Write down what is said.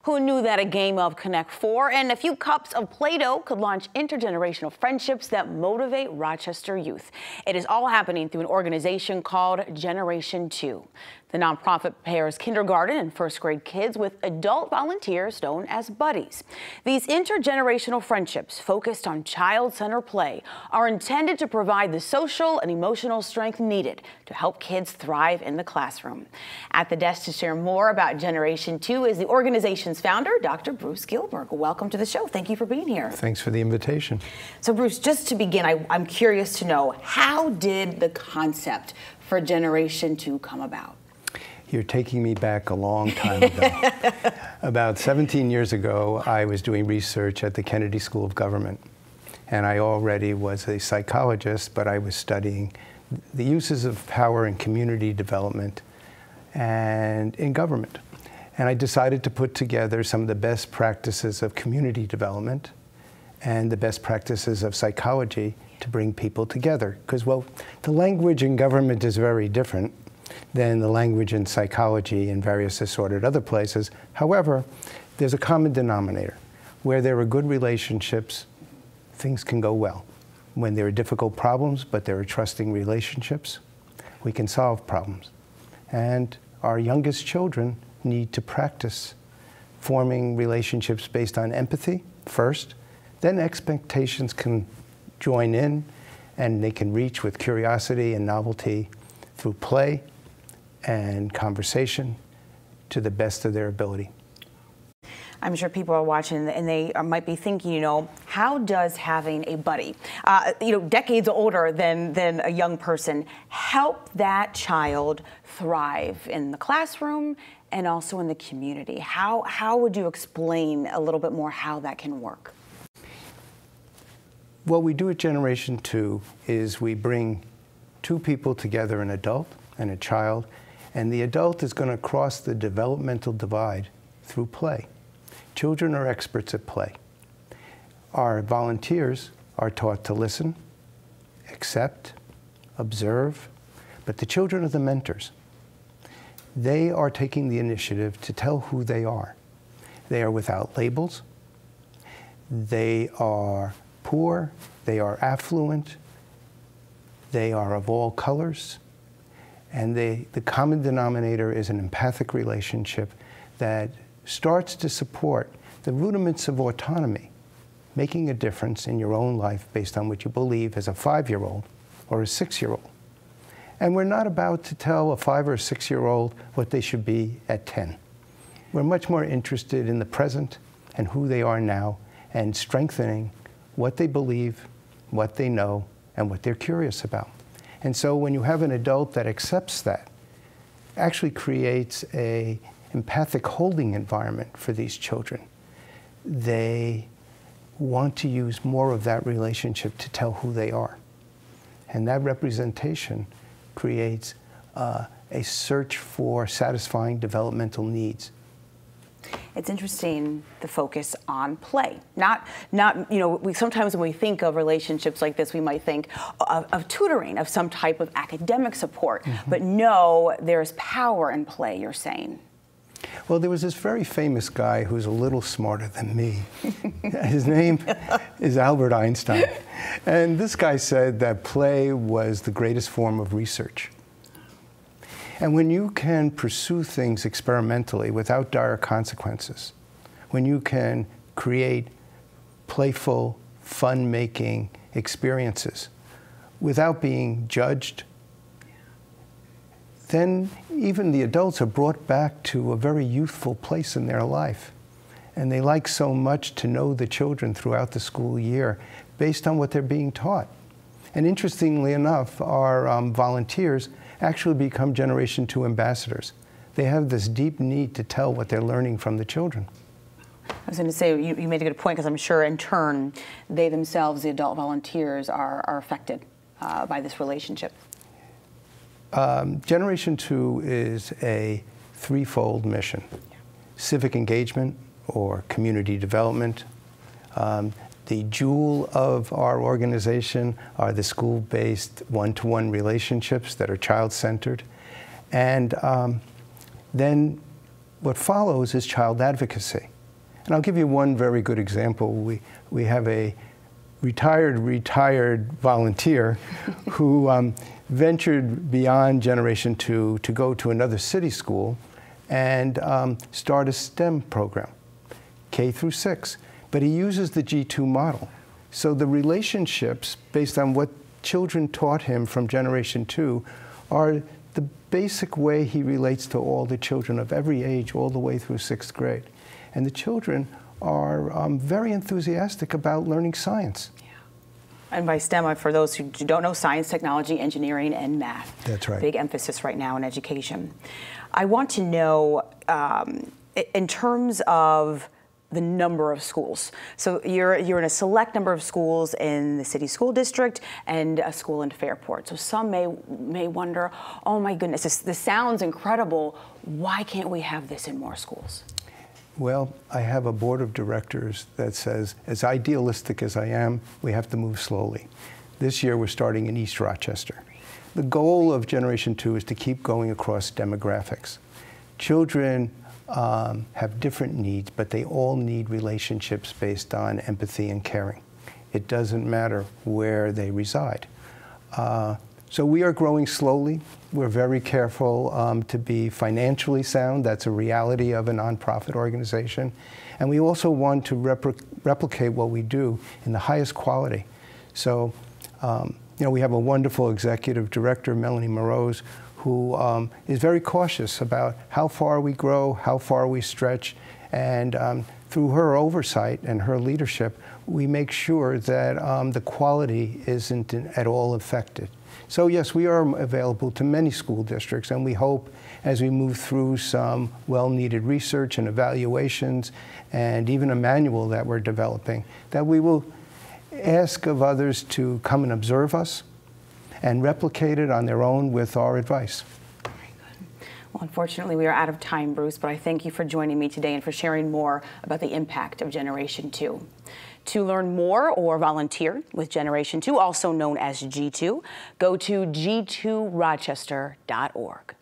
Who knew that a game of Connect Four and a few cups of Play-Doh could launch intergenerational friendships that motivate Rochester youth? It is all happening through an organization called Generation 2. The nonprofit pairs kindergarten and first grade kids with adult volunteers known as buddies. These intergenerational friendships, focused on child-centered play, are intended to provide the social and emotional strength needed to help kids thrive in the classroom. At the desk to share more about Generation 2 is the organization's founder, Dr. Bruce Gilberg. Welcome to the show. Thank you for being here. Thanks for the invitation. So Bruce, just to begin, I'm curious to know, how did the concept for Generation 2 come about? You're taking me back a long time ago. About 17 years ago, I was doing research at the Kennedy School of Government. And I already was a psychologist, but I was studying the uses of power in community development and in government. And I decided to put together some of the best practices of community development and the best practices of psychology to bring people together. Because, well, the language in government is very different than the language in psychology and various assorted other places. However, there's a common denominator. Where there are good relationships, things can go well. When there are difficult problems, but there are trusting relationships, we can solve problems. And our youngest children need to practice forming relationships based on empathy first, then expectations can join in, and they can reach with curiosity and novelty through play and conversation to the best of their ability. I'm sure people are watching and they might be thinking, how does having a buddy, decades older than a young person, help that child thrive in the classroom and also in the community? How would you explain a little bit more how that can work? What we do at Generation 2 is we bring two people together, an adult and a child, and the adult is going to cross the developmental divide through play. Children are experts at play. Our volunteers are taught to listen, accept, observe, but the children are the mentors. They are taking the initiative to tell who they are. They are without labels. They are poor. They are affluent. They are of all colors. And the common denominator is an empathic relationship that starts to support the rudiments of autonomy, making a difference in your own life based on what you believe as a 5-year-old or a 6-year-old. And we're not about to tell a 5 or 6-year-old what they should be at 10. We're much more interested in the present and who they are now and strengthening what they believe, what they know, and what they're curious about. And so when you have an adult that accepts that, actually creates an empathic holding environment for these children. They want to use more of that relationship to tell who they are. And that representation creates a search for satisfying developmental needs. It's interesting, the focus on play. Not sometimes when we think of relationships like this, we might think of tutoring, of some type of academic support. But no, there's power in play, you're saying. Well, there was this very famous guy who's a little smarter than me. His name is Albert Einstein. And this guy said that play was the greatest form of research. And when you can pursue things experimentally without dire consequences, when you can create playful, fun-making experiences without being judged, then even the adults are brought back to a very youthful place in their life. And they like so much to know the children throughout the school year based on what they're being taught. And interestingly enough, our volunteers actually become Generation 2 ambassadors. They have this deep need to tell what they're learning from the children. I was going to say, you made a good point, because I'm sure in turn, they themselves, the adult volunteers, are affected by this relationship. Generation 2 is a threefold mission: civic engagement or community development. The jewel of our organization are the school-based one-to-one relationships that are child-centered. And then what follows is child advocacy. And I'll give you one very good example. We have a retired volunteer who ventured beyond Generation 2 to go to another city school and start a STEM program, K through 6. But he uses the G2 model. So the relationships based on what children taught him from Generation 2 are the basic way he relates to all the children of every age all the way through 6th grade. And the children are very enthusiastic about learning science. Yeah. And by STEM, for those who don't know, science, technology, engineering, and math. That's right. Big emphasis right now in education. I want to know, in terms of the number of schools. So you're in a select number of schools in the city school district and a school in Fairport. So some may wonder, oh my goodness, this sounds incredible. Why can't we have this in more schools? Well, I have a board of directors that says, as idealistic as I am, we have to move slowly. This year we're starting in East Rochester. The goal of Generation 2 is to keep going across demographics. Children have different needs, but they all need relationships based on empathy and caring. It doesn't matter where they reside. So we are growing slowly. We're very careful to be financially sound. That's a reality of a nonprofit organization. And we also want to replicate what we do in the highest quality. So, we have a wonderful executive director, Melanie Morose, who is very cautious about how far we grow, how far we stretch, and through her oversight and her leadership, we make sure that the quality isn't at all affected. So yes, we are available to many school districts, and we hope as we move through some well-needed research and evaluations, and even a manual that we're developing, that we will ask of others to come and observe us and replicate it on their own with our advice. Very good. Well, unfortunately, we are out of time, Bruce, but I thank you for joining me today and for sharing more about the impact of Generation 2. To learn more or volunteer with Generation 2, also known as G2, go to g2rochester.org.